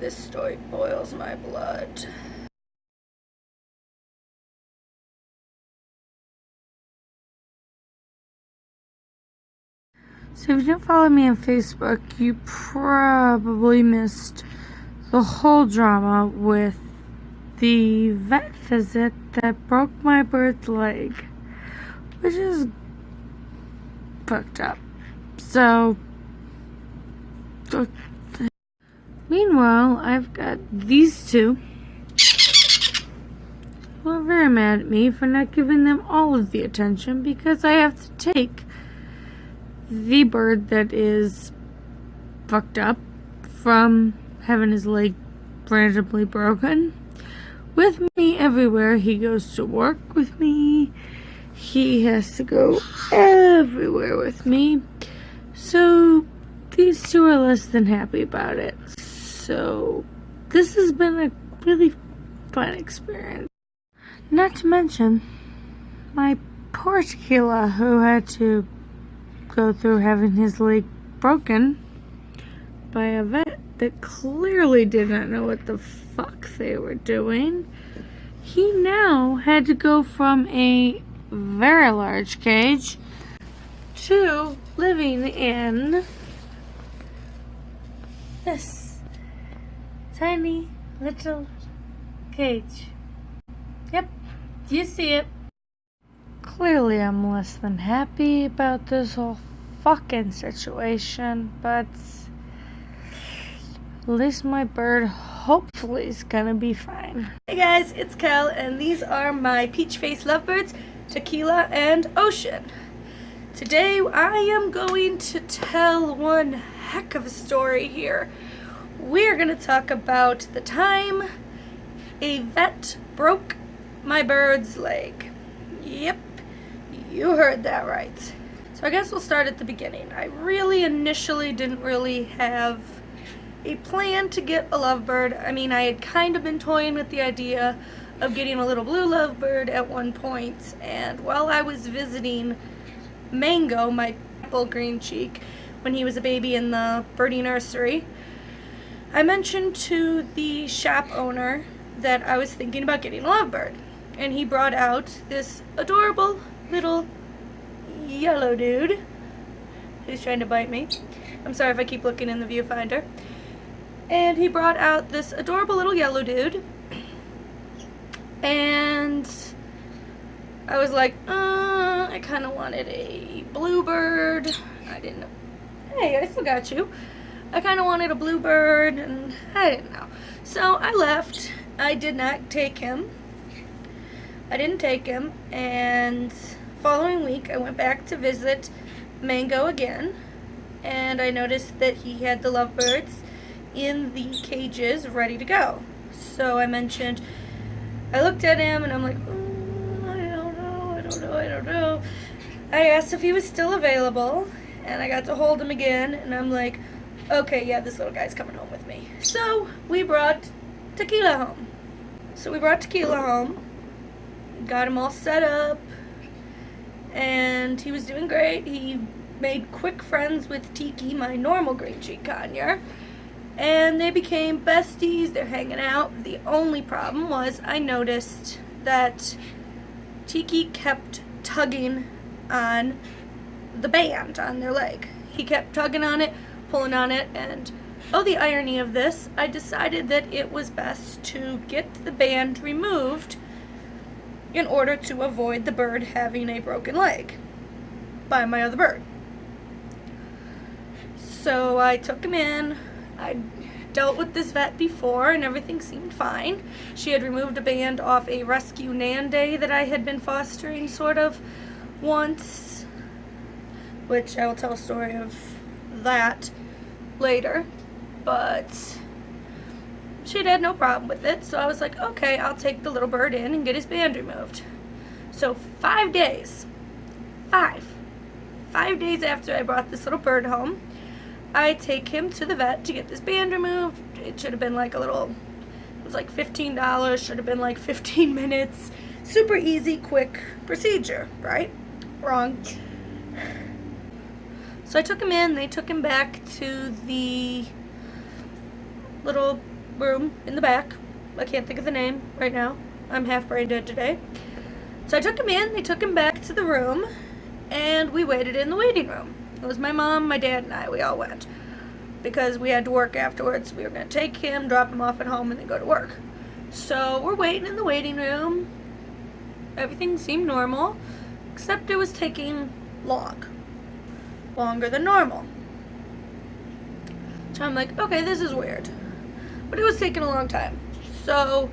this story boils my blood. So if you didn't follow me on Facebook, you probably missed the whole drama with the vet visit that broke my bird's leg, which is fucked up. So, meanwhile, I've got these two who are very mad at me for not giving them all of the attention because I have to take the bird that is fucked up from having his leg randomly broken with me everywhere. He goes to work with me. He has to go everywhere with me. So these two are less than happy about it. So this has been a really fun experience. Not to mention my poor Tequila, who had to go through having his leg broken by a vet that clearly did not know what the fuck they were doing. He now had to go from a very large cage to living in this tiny little cage. Yep, you see it. Clearly I'm less than happy about this whole fucking situation, but at least my bird hopefully is gonna be fine. Hey guys, it's Kel, and these are my peach-faced lovebirds, Tequila and Ocean. Today I am going to tell one heck of a story here. We're gonna talk about the time a vet broke my bird's leg. Yep, you heard that right. So I guess we'll start at the beginning. I really initially didn't really have a plan to get a lovebird. I mean, I had kind of been toying with the idea of getting a little blue lovebird at one point, and while I was visiting Mango, my apple green cheek, when he was a baby in the birdie nursery, I mentioned to the shop owner that I was thinking about getting a lovebird, and he brought out this adorable little yellow dude who's trying to bite me. I'm sorry if I keep looking in the viewfinder. And he brought out this adorable little yellow dude, and I was like, I kind of wanted a bluebird. I didn't know. Hey, I still got you. I kind of wanted a bluebird, and I didn't know. So I left. I did not take him. I didn't take him, and following week I went back to visit Mango again, and I noticed that he had the lovebirds in the cages ready to go. So I mentioned, I looked at him and I'm like, I don't know. I asked if he was still available, and I got to hold him again, and I'm like, okay, yeah, this little guy's coming home with me. So we brought Tequila home. Got him all set up, and he was doing great. He made quick friends with Tiki, my normal green cheek conure, and they became besties. They're hanging out. The only problem was I noticed that Tiki kept tugging on the band on their leg. He kept tugging on it, pulling on it, and oh, the irony of this, I decided that it was best to get the band removed in order to avoid the bird having a broken leg by my other bird. So I took him in. I dealt with this vet before and everything seemed fine. She had removed a band off a rescue Nan Day that I had been fostering sort of once, which I will tell a story of that later, but she'd had no problem with it, so I was like, okay, I'll take the little bird in and get his band removed. So 5 days after I brought this little bird home, I take him to the vet to get this band removed. It should have been like it was like $15, should have been like 15 minutes. Super easy, quick procedure, right? Wrong. So I took him in, they took him back to the little room in the back. I can't think of the name right now. I'm half brain dead today. So I took him in, they took him back to the room, and we waited in the waiting room. It was my mom, my dad, and I. We all went. Because we had to work afterwards. We were going to take him, drop him off at home, and then go to work. So we're waiting in the waiting room. Everything seemed normal, except it was taking long. Longer than normal. So I'm like, okay, this is weird. But it was taking a long time. So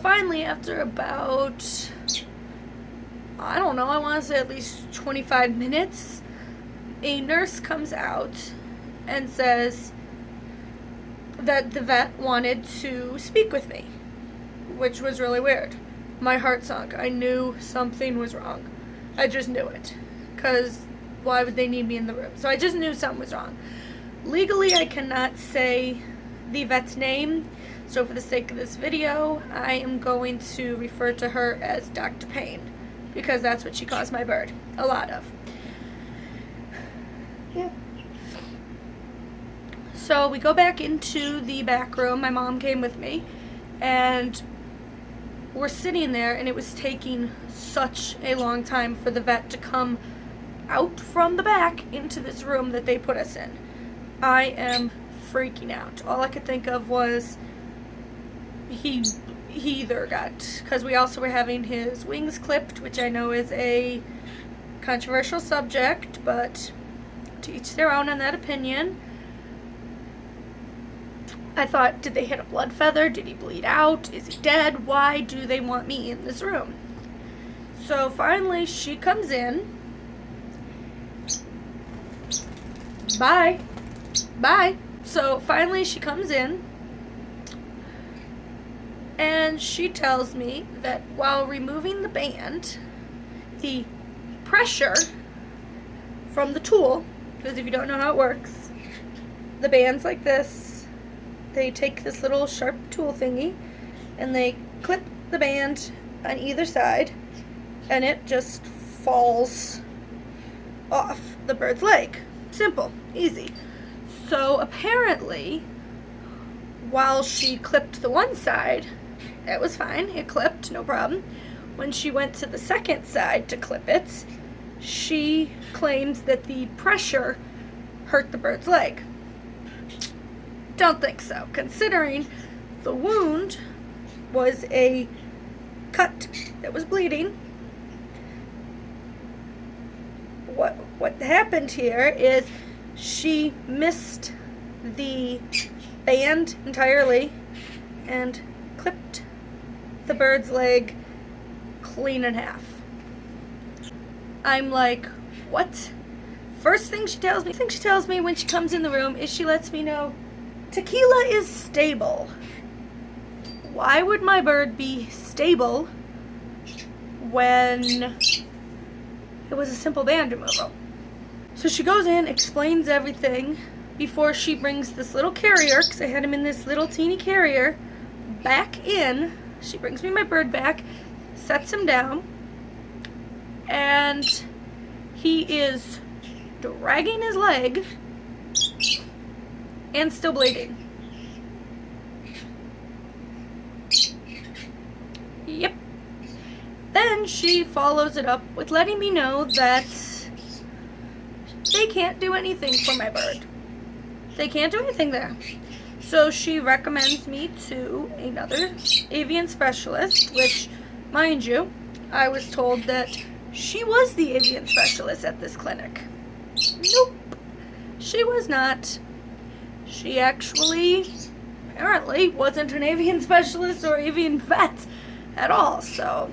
finally, after about, I don't know, I want to say at least 25 minutes, a nurse comes out and says that the vet wanted to speak with me, which was really weird. My heart sunk. I knew something was wrong. I just knew it. Because why would they need me in the room? So I just knew something was wrong. Legally, I cannot say the vet's name, so for the sake of this video, I am going to refer to her as Dr. Payne, because that's what she calls my bird. A lot of. Yeah. So we go back into the back room. My mom came with me, and we're sitting there, and it was taking such a long time for the vet to come out from the back into this room that they put us in. I am freaking out. All I could think of was he either got, because we also were having his wings clipped, which I know is a controversial subject, but to each their own on that opinion. I thought, did they hit a blood feather? Did he bleed out? Is he dead? Why do they want me in this room? So finally she comes in. Bye. So finally she comes in, and she tells me that while removing the band, the pressure from the tool, because if you don't know how it works, the band's like this. They take this little sharp tool thingy and they clip the band on either side, and it just falls off the bird's leg. Simple, easy. So apparently, while she clipped the one side, it was fine. It clipped, no problem. When she went to the second side to clip it, she claims that the pressure hurt the bird's leg. Don't think so, considering the wound was a cut that was bleeding. What happened here is she missed the band entirely and clipped the bird's leg clean in half. I'm like, what? First thing she tells me when she comes in the room is she lets me know Tequila is stable. Why would my bird be stable when it was a simple band removal? So she goes in, explains everything before she brings this little carrier, because I had him in this little teeny carrier, back in. She brings me my bird back, sets him down, and he is dragging his leg and still bleeding. Yep. Then she follows it up with letting me know that they can't do anything for my bird. They can't do anything there. So she recommends me to another avian specialist, which, mind you, I was told that she was the avian specialist at this clinic. Nope. She was not. She actually, apparently, wasn't an avian specialist or avian vet at all, so,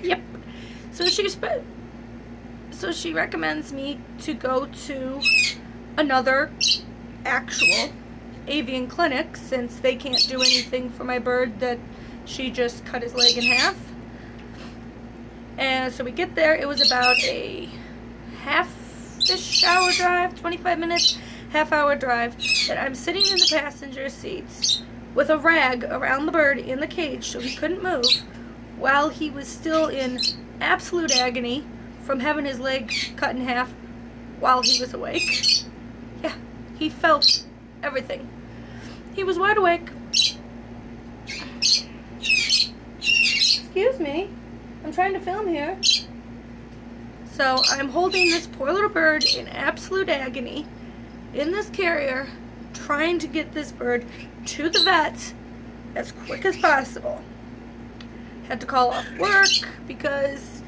yep. So she recommends me to go to another actual avian clinic, since they can't do anything for my bird that she just cut his leg in half. And so we get there. It was about a half-ish hour drive, 25 minutes, half-hour drive, that I'm sitting in the passenger seats with a rag around the bird in the cage so he couldn't move, while he was still in absolute agony from having his leg cut in half while he was awake. Yeah, he felt everything. He was wide awake. Excuse me. I'm trying to film here. So I'm holding this poor little bird in absolute agony in this carrier, trying to get this bird to the vet as quick as possible. Had to call off work because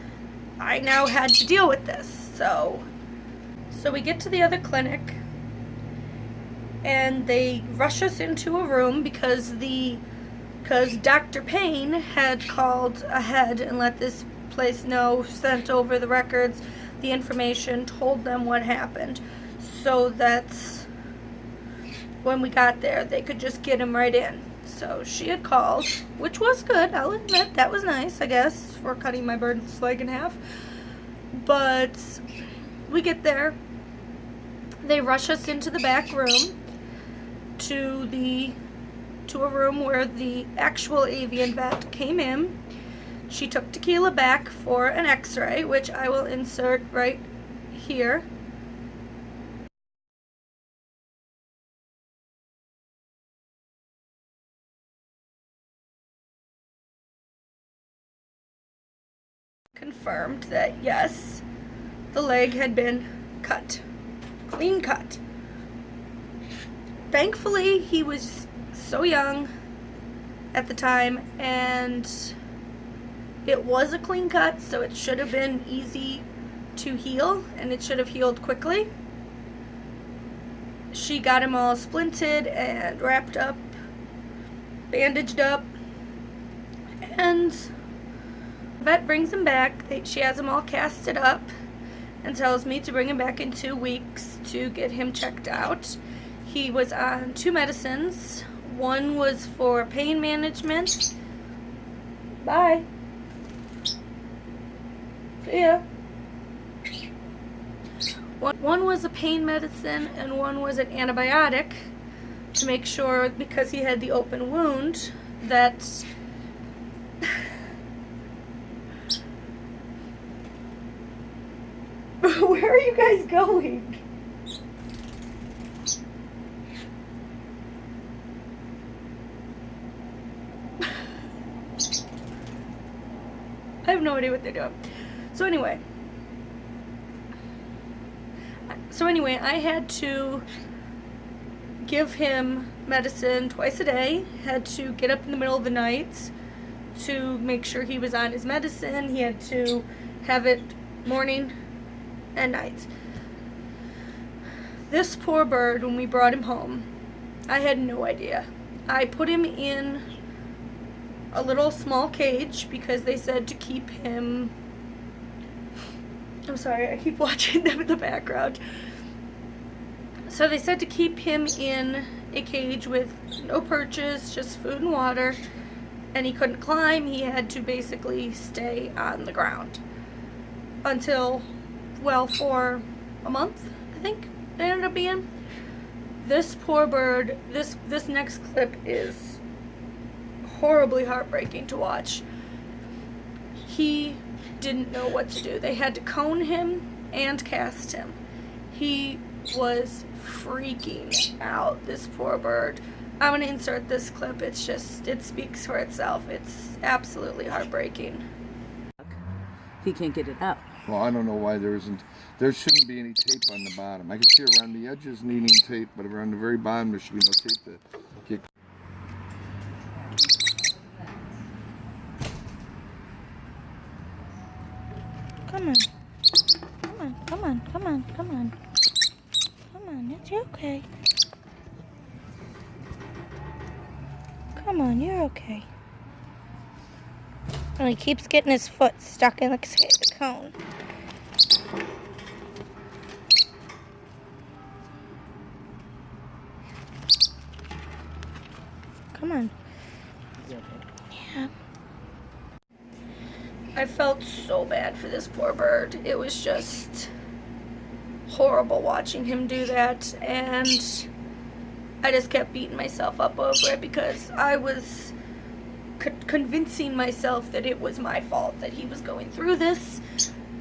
I now had to deal with this. So we get to the other clinic and they rush us into a room because Dr. Payne had called ahead and let this place know, sent over the records, the information, told them what happened, so that when we got there they could just get him right in. So she had called, which was good, I'll admit, that was nice, I guess, for cutting my bird's leg in half. But we get there, they rush us into the back room to a room where the actual avian vet came in. She took Tequila back for an x-ray, which I will insert right here. Confirmed that yes, the leg had been cut. Clean cut. Thankfully, he was so young at the time, and it was a clean cut, so it should have been easy to heal, and it should have healed quickly. She got him all splinted and wrapped up, bandaged up, and the vet brings him back. She has him all casted up and tells me to bring him back in 2 weeks to get him checked out. He was on 2 medicines. One was for pain management. Bye. See ya. One was a pain medicine and one was an antibiotic to make sure, because he had the open wound, that where are you guys going? I have no idea what they're doing. So anyway, I had to give him medicine twice a day. Had to get up in the middle of the night to make sure he was on his medicine. He had to have it morning and night. This poor bird, when we brought him home, I had no idea. I put him in a little small cage because they said to keep him... I'm sorry, I keep watching them in the background. So they said to keep him in a cage with no perches, just food and water, and he couldn't climb. He had to basically stay on the ground until, well, for a month, I think it ended up being. This poor bird, this next clip is horribly heartbreaking to watch. He didn't know what to do. They had to cone him and cast him. He was freaking out, this poor bird. I'm going to insert this clip. It's just, it speaks for itself. It's absolutely heartbreaking. He can't get it up. Well, I don't know why there shouldn't be any tape on the bottom. I can see around the edges needing tape, but around the very bottom there should be no tape to get. Come on. Come on, come on, come on, come on. Come on, it's okay. Come on, you're okay. And he keeps getting his foot stuck in the cone. Come on. Yeah. I felt so bad for this poor bird. It was just horrible watching him do that, and I just kept beating myself up over it because I was convincing myself that it was my fault that he was going through this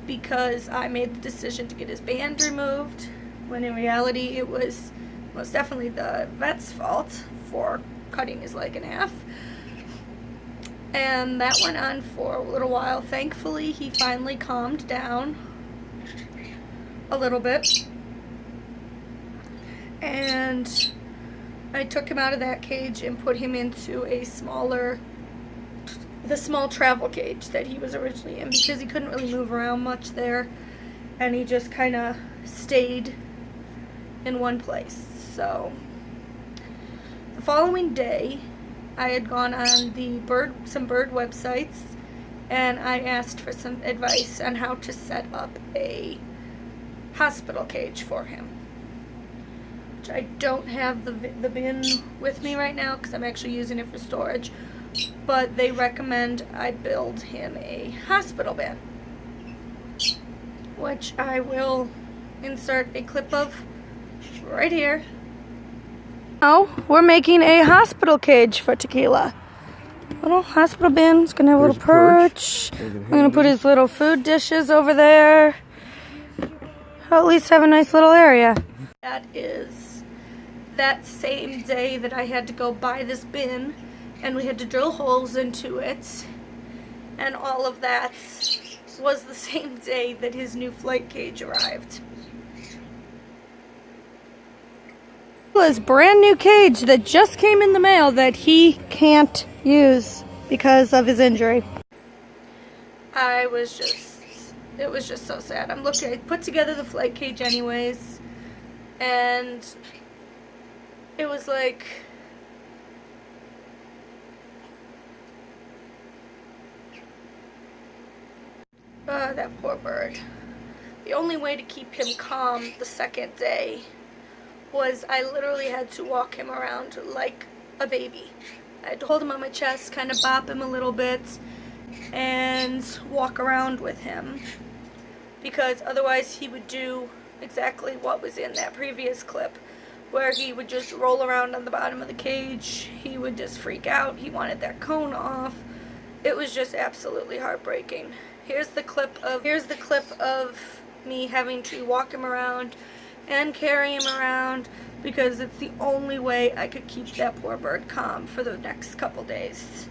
because I made the decision to get his band removed, when in reality it was was definitely the vet's fault for cutting his leg in half. And that went on for a little while. Thankfully, he finally calmed down a little bit. And I took him out of that cage and put him into the small travel cage that he was originally in, because he couldn't really move around much there. And he just kind of stayed in one place. So the following day, I had gone on some bird websites, and I asked for some advice on how to set up a hospital cage for him. Which I don't have the bin with me right now because I'm actually using it for storage, but they recommend I build him a hospital bin, which I will insert a clip of right here. Now we're making a hospital cage for Tequila. Little hospital bin. It's gonna have a little perch. I'm gonna put his little food dishes over there. I'll at least have a nice little area. That is that same day that I had to go buy this bin, and we had to drill holes into it, and all of that was the same day that his new flight cage arrived. His brand new cage that just came in the mail that he can't use because of his injury. It was just so sad. I put together the flight cage anyways, and it was like, that poor bird. The only way to keep him calm the second day was I literally had to walk him around like a baby. I had to hold him on my chest, kind of bop him a little bit, and walk around with him, because otherwise he would do exactly what was in that previous clip, where he would just roll around on the bottom of the cage. He would just freak out. He wanted that cone off. It was just absolutely heartbreaking. Here's the clip of me having to walk him around and carry him around, because it's the only way I could keep that poor bird calm for the next couple days.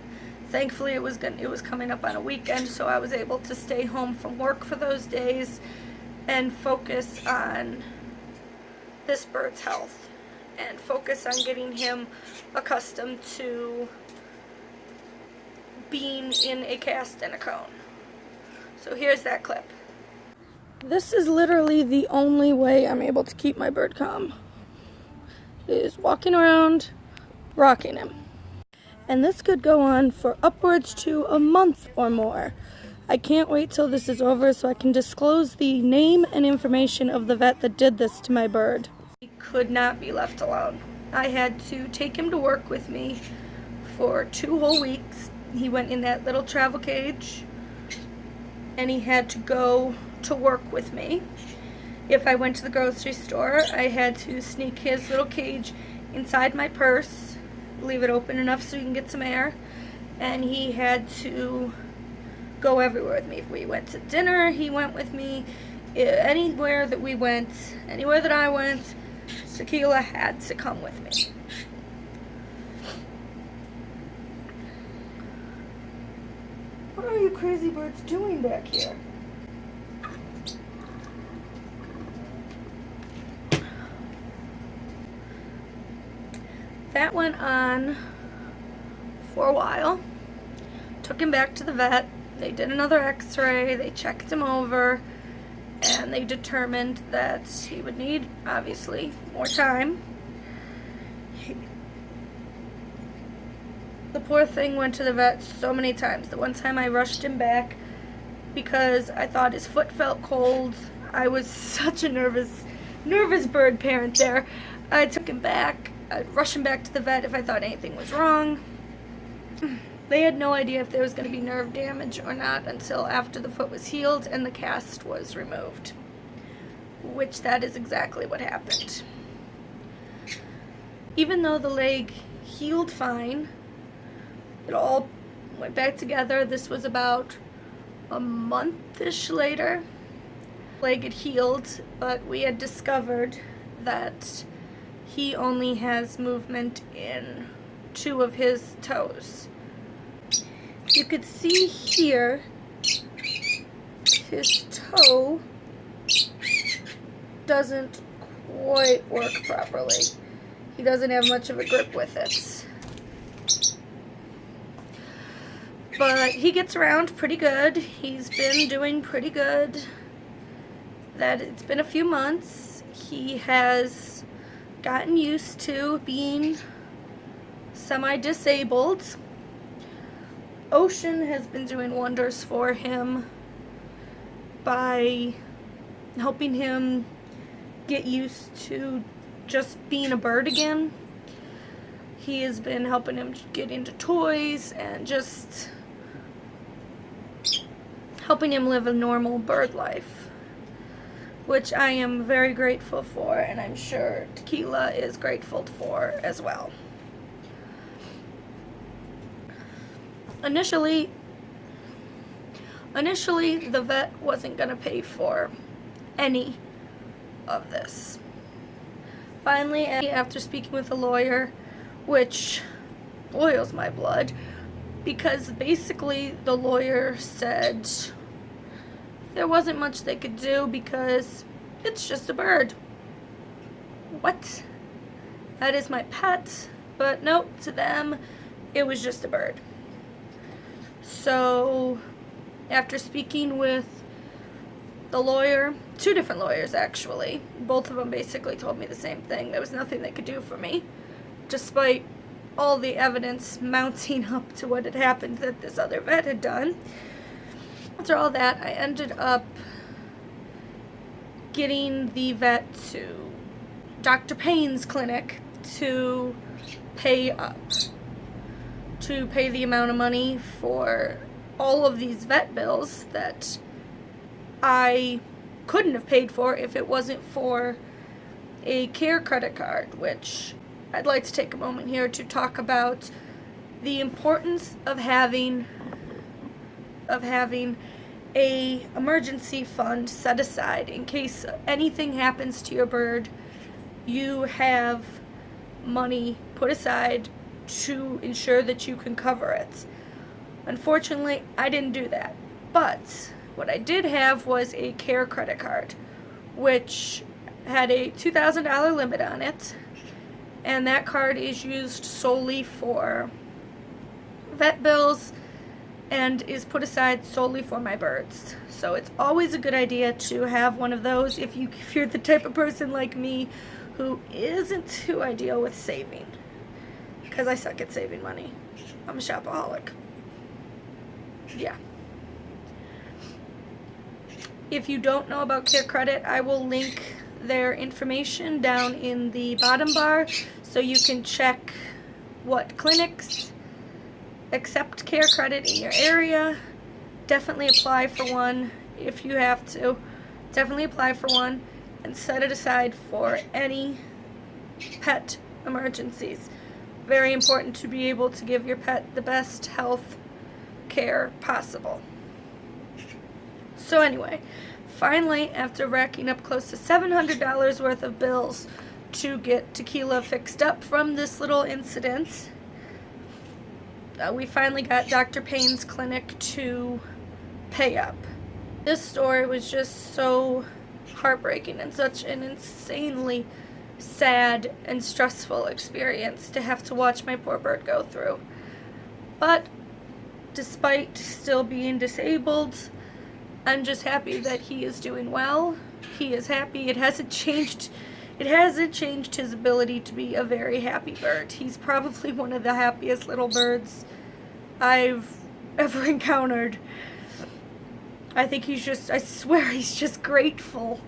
Thankfully, it was coming up on a weekend, so I was able to stay home from work for those days and focus on this bird's health and focus on getting him accustomed to being in a cast and a cone. So here's that clip. This is literally the only way I'm able to keep my bird calm, is walking around, rocking him. And this could go on for upwards to a month or more. I can't wait till this is over so I can disclose the name and information of the vet that did this to my bird. He could not be left alone. I had to take him to work with me for 2 whole weeks. He went in that little travel cage, and he had to go to work with me. If I went to the grocery store, I had to sneak his little cage inside my purse, leave it open enough so he can get some air, and he had to go everywhere with me. If we went to dinner, he went with me. Anywhere that we went, anywhere that I went, Tequila had to come with me. What are you crazy birds doing back here? That went on for a while. Took him back to the vet. They did another x-ray. They checked him over. And they determined that he would need, obviously, more time. The poor thing went to the vet so many times. The one time I rushed him back because I thought his foot felt cold. I was such a nervous bird parent there. I took him back. I'd rush him back to the vet if I thought anything was wrong. They had no idea if there was going to be nerve damage or not until after the foot was healed and the cast was removed, which that is exactly what happened. Even though the leg healed fine, it all went back together. This was about a month-ish later. The leg had healed, but we had discovered that he only has movement in 2 of his toes. You could see here his toe doesn't quite work properly. He doesn't have much of a grip with it. But he gets around pretty good. He's been doing pretty good. That it's been a few months. He has gotten used to being semi-disabled. Ocean has been doing wonders for him by helping him get used to just being a bird again. He has been helping him get into toys and just helping him live a normal bird life, which I am very grateful for, and I'm sure Tequila is grateful for as well. Initially, the vet wasn't going to pay for any of this. Finally, after speaking with a lawyer, which boils my blood, because basically the lawyer said there wasn't much they could do because it's just a bird. What? That is my pet. But nope, to them, it was just a bird. So, after speaking with the lawyer, 2 different lawyers actually, both of them basically told me the same thing. There was nothing they could do for me, despite all the evidence mounting up to what had happened that this other vet had done. After all that, I ended up getting the vet to Dr. Payne's clinic to pay up, to pay the amount of money for all of these vet bills that I couldn't have paid for if it wasn't for a care credit card, which I'd like to take a moment here to talk about the importance of having a emergency fund set aside in case anything happens to your bird. You have money put aside to ensure that you can cover it. Unfortunately, I didn't do that, but what I did have was a care credit card, which had a $2,000 limit on it, and that card is used solely for vet bills and is put aside solely for my birds. So it's always a good idea to have one of those if you're the type of person like me who isn't too ideal with saving, because I suck at saving money. I'm a shopaholic. Yeah. If you don't know about Care Credit, I will link their information down in the bottom bar so you can check what clinics accept Care Credit in your area. Definitely apply for one if you have to. Definitely apply for one and set it aside for any pet emergencies. Very important to be able to give your pet the best health care possible. So anyway, finally, after racking up close to $700 worth of bills to get Tequila fixed up from this little incident, we finally got Dr. Payne's clinic to pay up. This story was just so heartbreaking and such an insanely sad and stressful experience to have to watch my poor bird go through. But despite still being disabled, I'm just happy that he is doing well. He is happy. It hasn't changed his ability to be a very happy bird. He's probably one of the happiest little birds I've ever encountered. I think I swear he's just grateful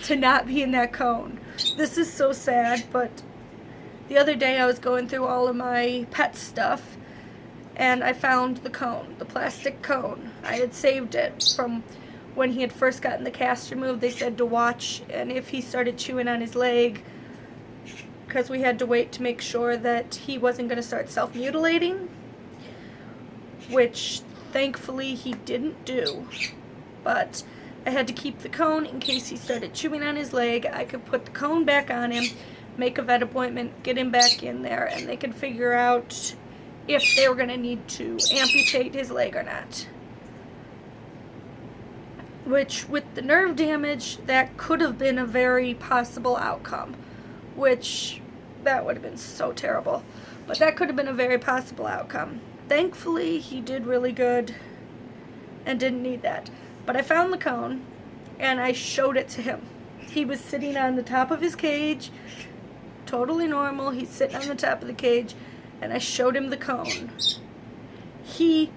to not be in that cone. This is so sad, but the other day I was going through all of my pet stuff and I found the cone, the plastic cone. I had saved it from when he had first gotten the cast removed. They said to watch, and if he started chewing on his leg, because we had to wait to make sure that he wasn't going to start self-mutilating, which thankfully he didn't do. But I had to keep the cone in case he started chewing on his leg. I could put the cone back on him, make a vet appointment, get him back in there, and they could figure out if they were going to need to amputate his leg or not. Which, with the nerve damage, that could have been a very possible outcome. Which, that would have been so terrible. But that could have been a very possible outcome. Thankfully, he did really good and didn't need that. But I found the cone, and I showed it to him. He was sitting on the top of his cage, totally normal. He's sitting on the top of the cage, and I showed him the cone. He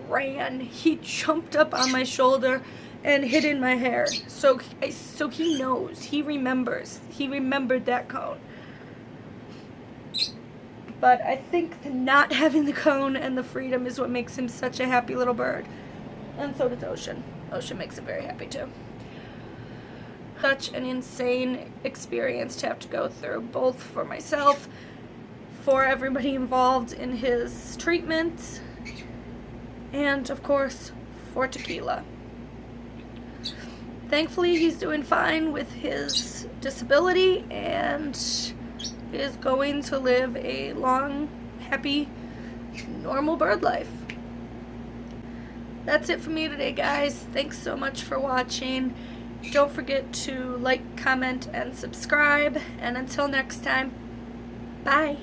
ran. He jumped up on my shoulder and hid in my hair. So he knows. He remembers. He remembered that cone. But I think the not having the cone and the freedom is what makes him such a happy little bird. And so does Ocean. Ocean makes him very happy too. Such an insane experience to have to go through, both for myself, for everybody involved in his treatment, and of course for Tequila. Thankfully, he's doing fine with his disability and is going to live a long, happy, normal bird life. That's it for me today, guys. Thanks so much for watching. Don't forget to like, comment, and subscribe. And until next time, bye.